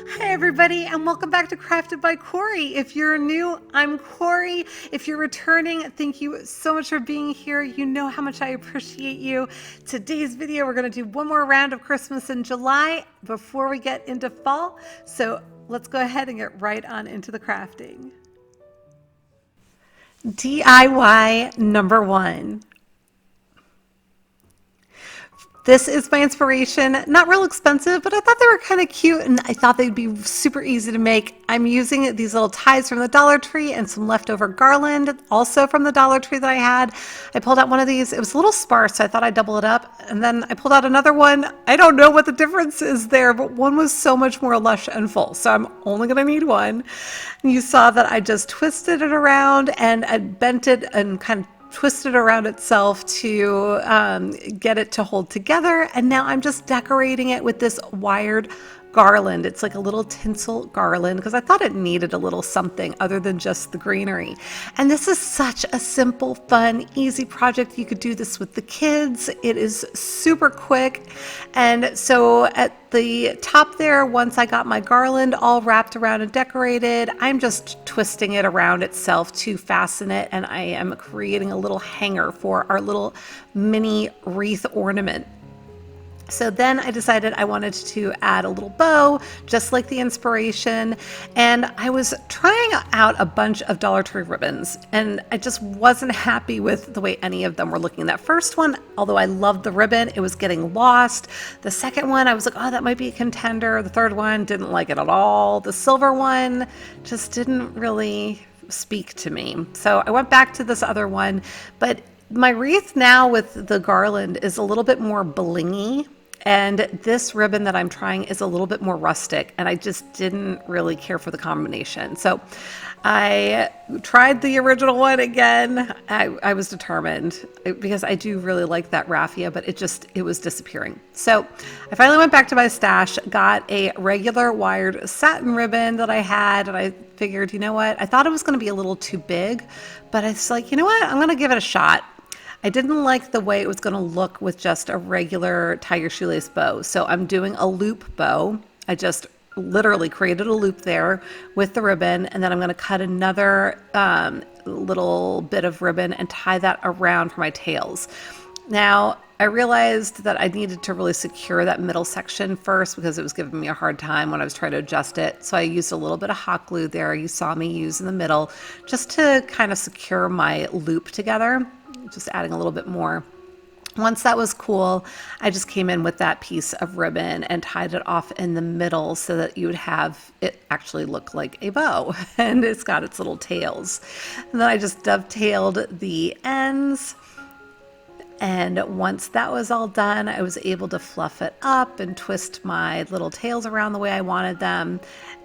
Hi everybody, and welcome back to Crafted by Corie. If you're new, I'm Corie. If you're returning, thank you so much for being here. You know how much I appreciate you. Today's video, we're going to do one more round of Christmas in July before we get into fall. So let's go ahead and get right on into the crafting. DIY number one. This is my inspiration. Not real expensive, but I thought they were kind of cute and I thought they'd be super easy to make. I'm using these little ties from the Dollar Tree and some leftover garland, also from the Dollar Tree that I had. I pulled out one of these. It was a little sparse, so I thought I'd double it up. And then I pulled out another one. I don't know what the difference is there, but one was so much more lush and full. So I'm only going to need one. And you saw that I just twisted it around and I bent it and kind of twisted around itself to get it to hold together. And now I'm just decorating it with this wired garland. It's like a little tinsel garland because I thought it needed a little something other than just the greenery. And this is such a simple, fun, easy project. You could do this with the kids. It is super quick. And so at the top there, once I got my garland all wrapped around and decorated, I'm just twisting it around itself to fasten it. And I am creating a little hanger for our little mini wreath ornament. So then I decided I wanted to add a little bow, just like the inspiration. And I was trying out a bunch of Dollar Tree ribbons, and I just wasn't happy with the way any of them were looking. That first one, although I loved the ribbon, it was getting lost. The second one, I was like, oh, that might be a contender. The third one, didn't like it at all. The silver one just didn't really speak to me. So I went back to this other one, but my wreath now with the garland is a little bit more blingy, and this ribbon that I'm trying is a little bit more rustic, and I just didn't really care for the combination. So I tried the original one again. I was determined because I do really like that raffia, but it was disappearing. So I finally went back to my stash, got a regular wired satin ribbon that I had, and I figured, you know what? I thought it was going to be a little too big, but it's like, you know what? I'm going to give it a shot. I didn't like the way it was going to look with just a regular tie your shoelace bow. So I'm doing a loop bow. I just literally created a loop there with the ribbon, and then I'm going to cut another little bit of ribbon and tie that around for my tails. Now, I realized that I needed to really secure that middle section first because it was giving me a hard time when I was trying to adjust it. So I used a little bit of hot glue there. You saw me use in the middle just to kind of secure my loop together. Just adding a little bit more. Once that was cool, I just came in with that piece of ribbon and tied it off in the middle so that you would have it actually look like a bow, and it's got its little tails. And then I just dovetailed the ends. And once that was all done, I was able to fluff it up and twist my little tails around the way I wanted them.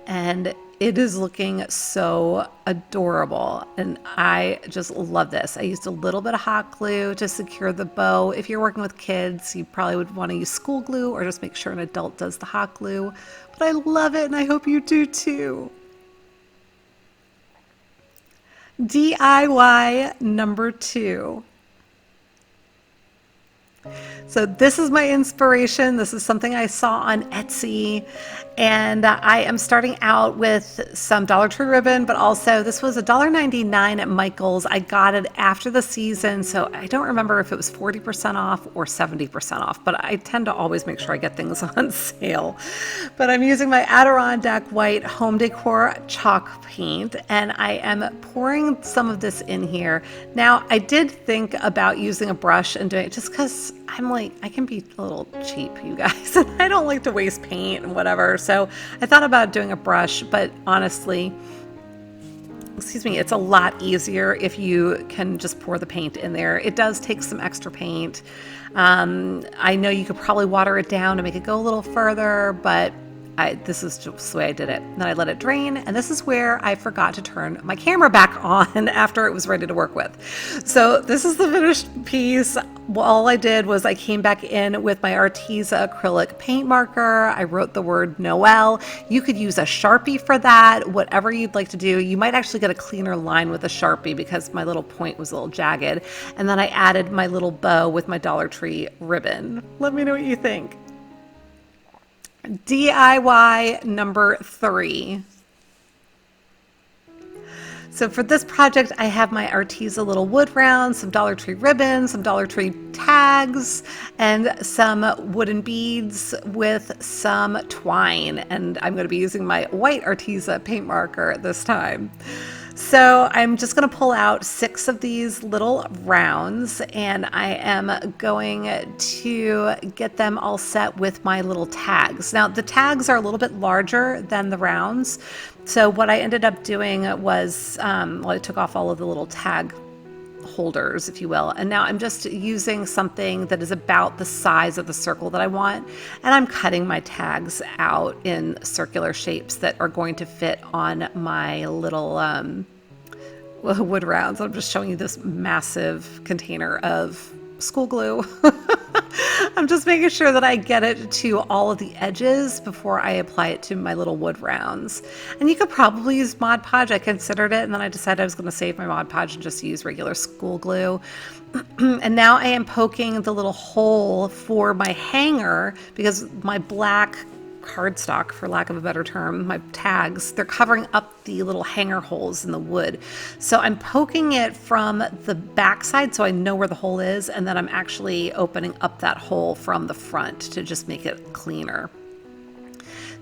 And it is looking so adorable, and I just love this. I used a little bit of hot glue to secure the bow. If you're working with kids, you probably would want to use school glue or just make sure an adult does the hot glue. But I love it, and I hope you do too. DIY number two. So this is my inspiration. This is something I saw on Etsy, and I am starting out with some Dollar Tree ribbon, but also this was $1.99 at Michael's. I got it after the season, so I don't remember if it was 40% off or 70% off, but I tend to always make sure I get things on sale. But I'm using my Adirondack White Home Decor chalk paint, and I am pouring some of this in here. Now, I did think about using a brush and doing it just because I'm like, I can be a little cheap, you guys, and I don't like to waste paint and whatever. So I thought about doing a brush, but honestly, excuse me, it's a lot easier if you can just pour the paint in there. It does take some extra paint. I know you could probably water it down to make it go a little further, but this is just the way I did it. Then I let it drain, and this is where I forgot to turn my camera back on after it was ready to work with. So this is the finished piece. All I did was I came back in with my Arteza acrylic paint marker. I wrote the word Noel. You could use a Sharpie for that, whatever you'd like to do. You might actually get a cleaner line with a Sharpie because my little point was a little jagged. And then I added my little bow with my Dollar Tree ribbon. Let me know what you think. DIY number 3. So for this project, I have my Arteza little wood rounds, some Dollar Tree ribbons, some Dollar Tree tags, and some wooden beads with some twine. And I'm going to be using my white Arteza paint marker this time. So I'm just going to pull out 6 of these little rounds, and I am going to get them all set with my little tags. Now the tags are a little bit larger than the rounds. So what I ended up doing was, I took off all of the little tag holders, if you will, and now I'm just using something that is about the size of the circle that I want, and I'm cutting my tags out in circular shapes that are going to fit on my little wood rounds. I'm just showing you this massive container of school glue. I'm just making sure that I get it to all of the edges before I apply it to my little wood rounds. And you could probably use Mod Podge. I considered it, and then I decided I was going to save my Mod Podge and just use regular school glue. And now I am poking the little hole for my hanger because my black cardstock, for lack of a better term, my tags, they're covering up the little hanger holes in the wood. So I'm poking it from the back side so I know where the hole is, and then I'm actually opening up that hole from the front to just make it cleaner.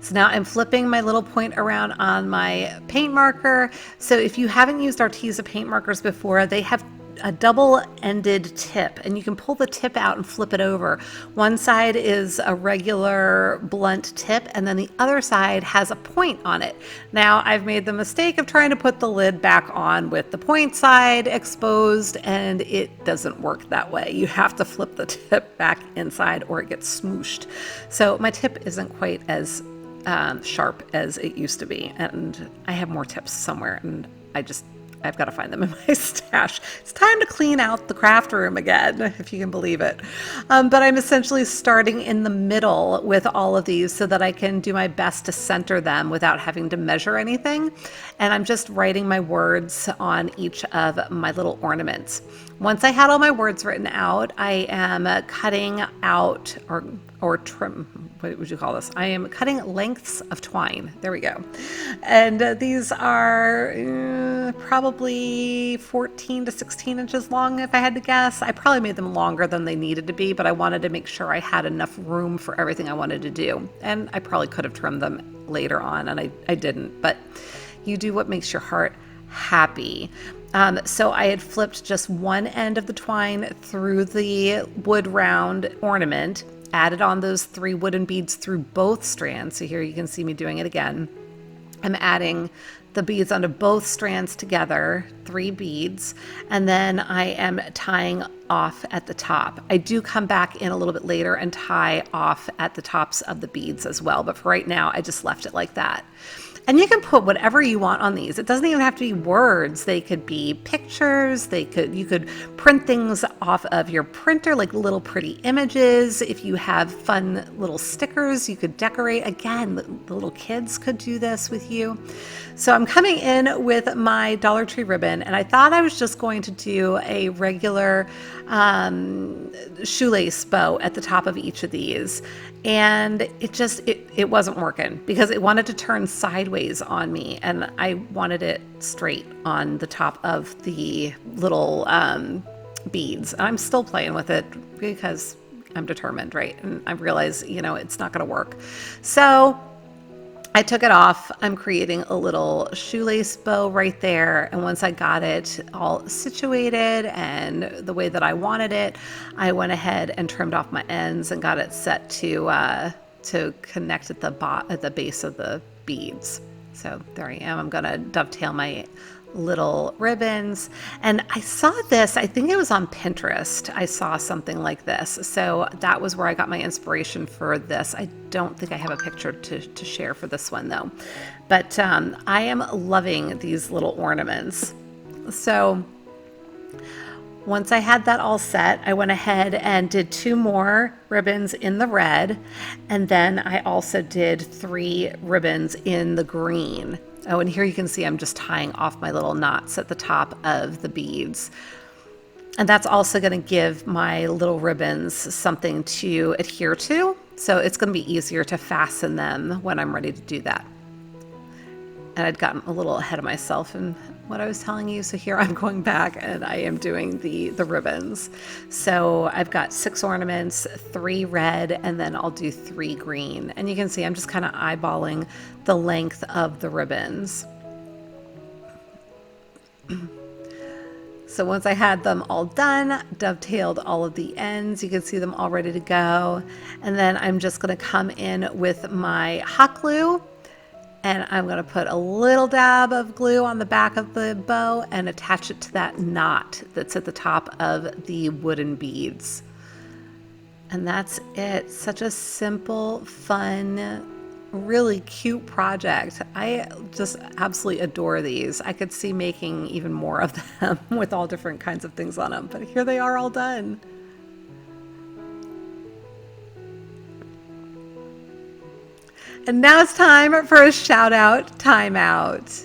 So now I'm flipping my little point around on my paint marker. So if you haven't used Arteza paint markers before, they have a double-ended tip, and you can pull the tip out and flip it over. One side is a regular blunt tip, and then the other side has a point on it. Now I've made the mistake of trying to put the lid back on with the point side exposed, and it doesn't work that way. You have to flip the tip back inside or it gets smooshed. So my tip isn't quite as sharp as it used to be, and I have more tips somewhere, and I've got to find them in my stash. It's time to clean out the craft room again, if you can believe it. But I'm essentially starting in the middle with all of these so that I can do my best to center them without having to measure anything. And I'm just writing my words on each of my little ornaments. Once I had all my words written out, I am cutting out or trim, what would you call this? I am cutting lengths of twine. There we go. And these are probably 14 to 16 inches long, if I had to guess. I probably made them longer than they needed to be, but I wanted to make sure I had enough room for everything I wanted to do. And I probably could have trimmed them later on, and I didn't. But you do what makes your heart happy. So I had flipped just one end of the twine through the wood round ornament, added on those 3 wooden beads through both strands. So here you can see me doing it again. I'm adding the beads onto both strands together, 3 beads, and then I am tying off at the top. I do come back in a little bit later and tie off at the tops of the beads as well, but for right now I just left it like that. And you can put whatever you want on these. It doesn't even have to be words. They could be pictures. You could print things off of your printer, like little pretty images. If you have fun little stickers, you could decorate. Again, the little kids could do this with you. So I'm coming in with my Dollar Tree ribbon, and I thought I was just going to do a regular shoelace bow at the top of each of these. And it wasn't working because it wanted to turn sideways on me, and I wanted it straight on the top of the little beads. And I'm still playing with it because I'm determined, right? And I realize, it's not going to work. So I took it off. I'm creating a little shoelace bow right there. And once I got it all situated and the way that I wanted it, I went ahead and trimmed off my ends and got it set to connect at the base of the beads. So there I am. I'm going to dovetail my little ribbons. And I saw this, I think it was on Pinterest. I saw something like this. So that was where I got my inspiration for this. I don't think I have a picture to share for this one though. But I am loving these little ornaments. So once I had that all set, I went ahead and did 2 more ribbons in the red. And then I also did 3 ribbons in the green. Oh, and here you can see I'm just tying off my little knots at the top of the beads. And that's also going to give my little ribbons something to adhere to. So it's going to be easier to fasten them when I'm ready to do that. And I'd gotten a little ahead of myself in what I was telling you. So here I'm going back and I am doing the ribbons. So I've got 6 ornaments, 3 red, and then I'll do 3 green. And you can see I'm just kind of eyeballing the length of the ribbons. So once I had them all done, dovetailed all of the ends, you can see them all ready to go. And then I'm just going to come in with my hot glue, and I'm going to put a little dab of glue on the back of the bow and attach it to that knot that's at the top of the wooden beads. And that's it. Such a simple, fun, really cute project. I just absolutely adore these. I could see making even more of them with all different kinds of things on them, but here they are all done. And now it's time for a shout out timeout.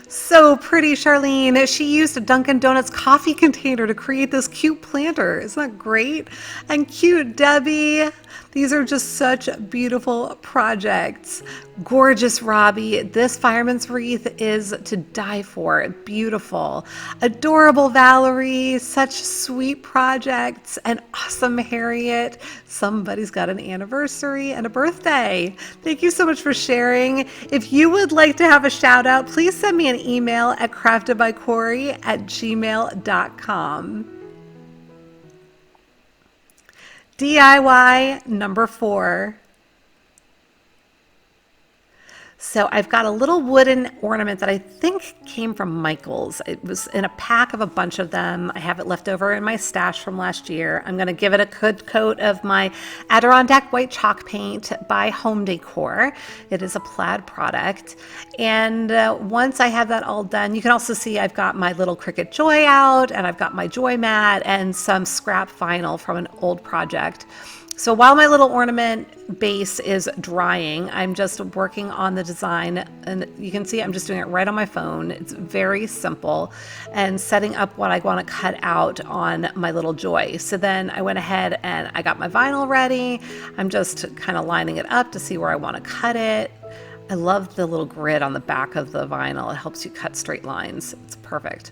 So pretty, Charlene. She used a Dunkin' Donuts coffee container to create this cute planter. Isn't that great? And cute Debbie. These are just such beautiful projects. Gorgeous Robbie. This fireman's wreath is to die for. Beautiful. Adorable Valerie. Such sweet projects. And awesome Harriet. Somebody's got an anniversary and a birthday. Thank you so much for sharing. If you would like to have a shout out, please send me an email at craftedbycorie@gmail.com. DIY number 4. So I've got a little wooden ornament that I think came from Michael's. It was in a pack of a bunch of them. I have it left over in my stash from last year. I'm going to give it a good coat of my Adirondack white chalk paint by Home Decor. It is a plaid product. And once I have that all done, you can also see I've got my little Cricut Joy out, and I've got my Joy mat and some scrap vinyl from an old project. So while my little ornament base is drying, I'm just working on the design, and you can see I'm just doing it right on my phone. It's very simple, and setting up what I want to cut out on my little Joy. So then I went ahead and I got my vinyl ready. I'm just kind of lining it up to see where I want to cut it. I love the little grid on the back of the vinyl. It helps you cut straight lines. It's perfect.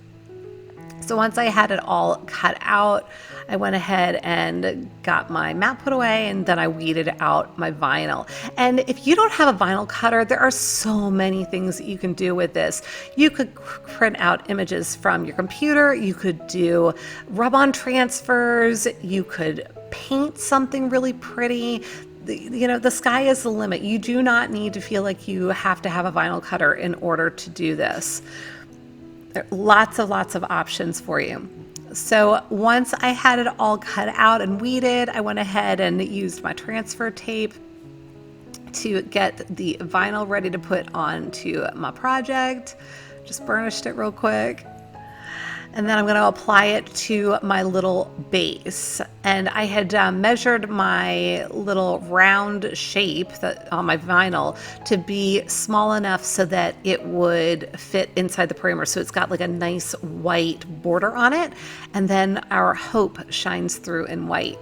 So once I had it all cut out, I went ahead and got my mat put away, and then I weeded out my vinyl. And if you don't have a vinyl cutter, there are so many things that you can do with this. You could print out images from your computer, you could do rub-on transfers, you could paint something really pretty. You know, the sky is the limit. You do not need to feel like you have to have a vinyl cutter in order to do this. There are lots of options for you. So once I had it all cut out and weeded, I went ahead and used my transfer tape to get the vinyl ready to put onto my project. Just burnished it real quick. And then I'm going to apply it to my little base. And I had measured my little round shape on my vinyl to be small enough so that it would fit inside the perimeter. So it's got like a nice white border on it. And then our hope shines through in white.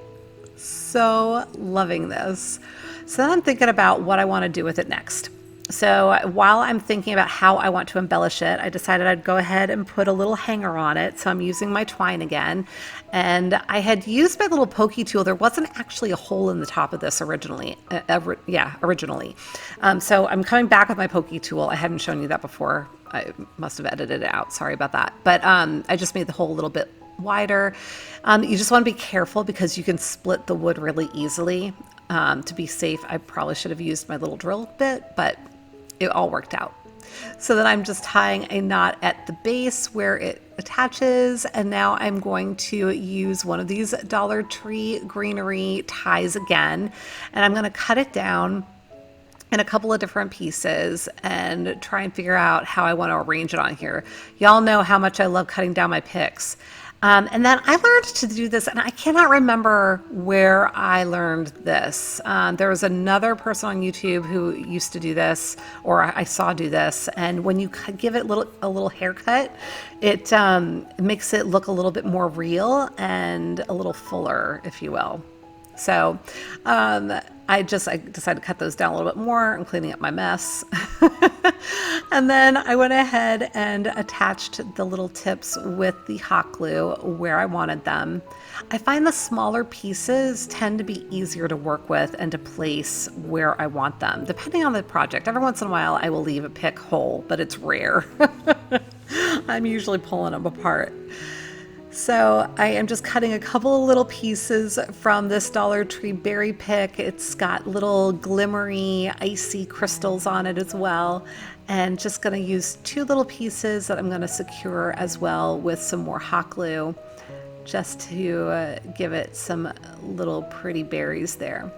So loving this. So then I'm thinking about what I want to do with it next. So while I'm thinking about how I want to embellish it, I decided I'd go ahead and put a little hanger on it. So I'm using my twine again. And I had used my little pokey tool. There wasn't actually a hole in the top of this originally. So I'm coming back with my pokey tool. I hadn't shown you that before. I must have edited it out. Sorry about that. But I just made the hole a little bit wider. You just want to be careful because you can split the wood really easily. To be safe, I probably should have used my little drill bit, but it all worked out. So then I'm just tying a knot at the base where it attaches, and now I'm going to use one of these Dollar Tree greenery ties again, and I'm going to cut it down in a couple of different pieces and try and figure out how I want to arrange it on here. Y'all know how much I love cutting down my picks. And then I learned to do this, and I cannot remember where I learned this. There was another person on YouTube who used to do this, or I saw do this, and when you give it a little haircut, it makes it look a little bit more real and a little fuller, if you will. So I decided to cut those down a little bit more. I'm cleaning up my mess. And then I went ahead and attached the little tips with the hot glue where I wanted them. I find the smaller pieces tend to be easier to work with and to place where I want them, depending on the project. Every once in a while, I will leave a pick whole, but it's rare. I'm usually pulling them apart. So I am just cutting a couple of little pieces from this Dollar Tree berry pick. It's got little glimmery, icy crystals on it as well. And just going to use 2 little pieces that I'm going to secure as well with some more hot glue, just to give it some little pretty berries there.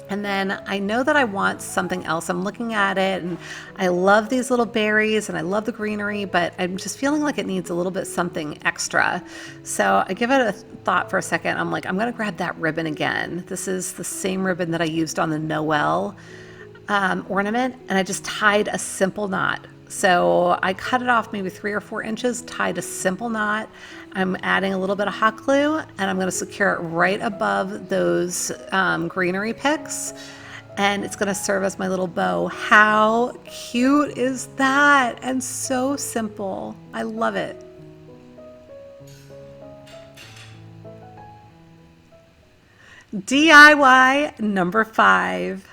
And then I know that I want something else. I'm looking at it and I love these little berries and I love the greenery, but I'm just feeling like it needs a little bit something extra. So I give it a thought for a second. I'm like, I'm going to grab that ribbon again. This is the same ribbon that I used on the Noel ornament, and I just tied a simple knot. So I cut it off maybe 3 or 4 inches, tied a simple knot. I'm adding a little bit of hot glue, and I'm going to secure it right above those greenery picks, and it's going to serve as my little bow. How cute is that? And so simple. I love it. DIY number 5.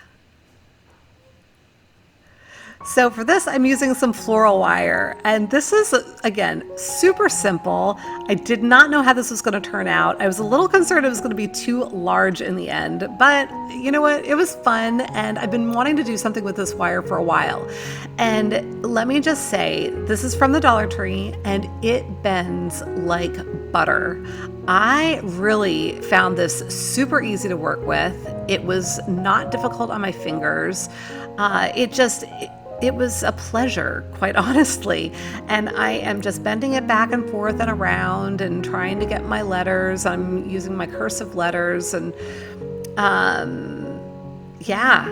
So for this, I'm using some floral wire, and this is, again, super simple. I did not know how this was going to turn out. I was a little concerned it was going to be too large in the end, but you know what? It was fun, and I've been wanting to do something with this wire for a while. And let me just say, this is from the Dollar Tree, and it bends like butter. I really found this super easy to work with. It was not difficult on my fingers. It was a pleasure, quite honestly. And I am just bending it back and forth and around and trying to get my letters. I'm using my cursive letters, and yeah,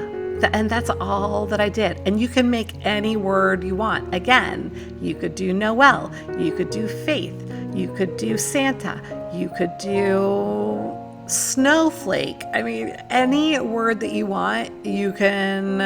and that's all that I did. And you can make any word you want. Again, you could do Noel, you could do faith, you could do Santa, you could do snowflake. I mean, any word that you want, you can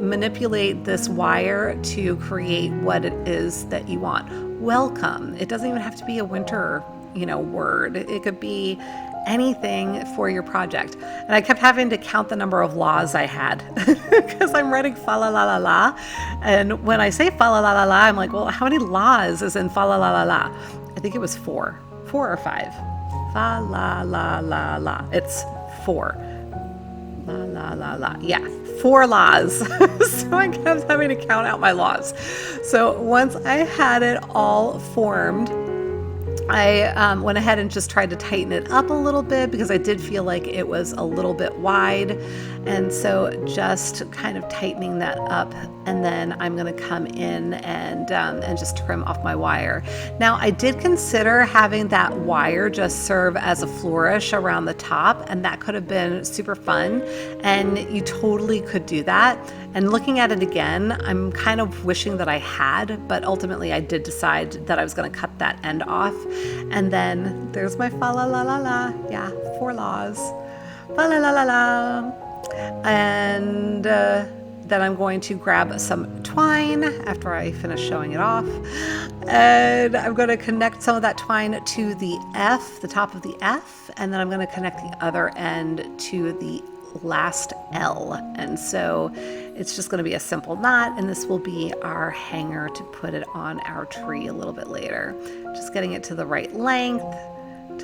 manipulate this wire to create what it is that you want. Welcome. It doesn't even have to be a winter, word. It could be anything for your project. And I kept having to count the number of laws I had because I'm writing Falalalala. And when I say Falalalala, I'm like, well, how many laws is in Falalalala? I think it was 4 or 5. Fa la la la la. It's 4. La la la la. Yeah, 4 laws. So I kept having to count out my laws. So once I had it all formed, I went ahead and just tried to tighten it up a little bit because I did feel like it was a little bit wide. And so just kind of tightening that up, and then I'm going to come in and just trim off my wire. Now, I did consider having that wire just serve as a flourish around the top, and that could have been super fun, and you totally could do that. And looking at it again, I'm kind of wishing that I had, but ultimately I did decide that I was going to cut that end off. And then there's my fa la la la la. Yeah, 4 laws. Fa la la la la. And then I'm going to grab some twine after I finish showing it off. And I'm going to connect some of that twine to the F, the top of the F, and then I'm going to connect the other end to the last L. And so it's just going to be a simple knot, and this will be our hanger to put it on our tree a little bit later. Just getting it to the right length,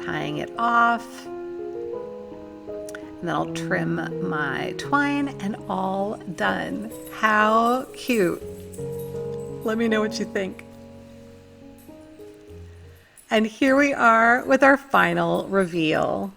tying it off, and then I'll trim my twine, and all done. How cute. Let me know what you think. And here we are with our final reveal.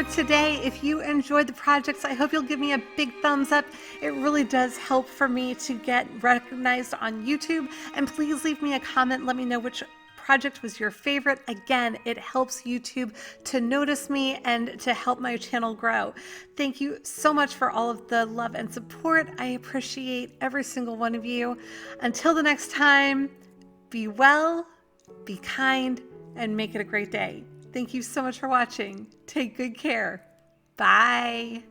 for today. If you enjoyed the projects, I hope you'll give me a big thumbs up. It really does help for me to get recognized on YouTube. And please leave me a comment. Let me know which project was your favorite. Again, it helps YouTube to notice me and to help my channel grow. Thank you so much for all of the love and support. I appreciate every single one of you. Until the next time, be well, be kind, and make it a great day. Thank you so much for watching. Take good care. Bye.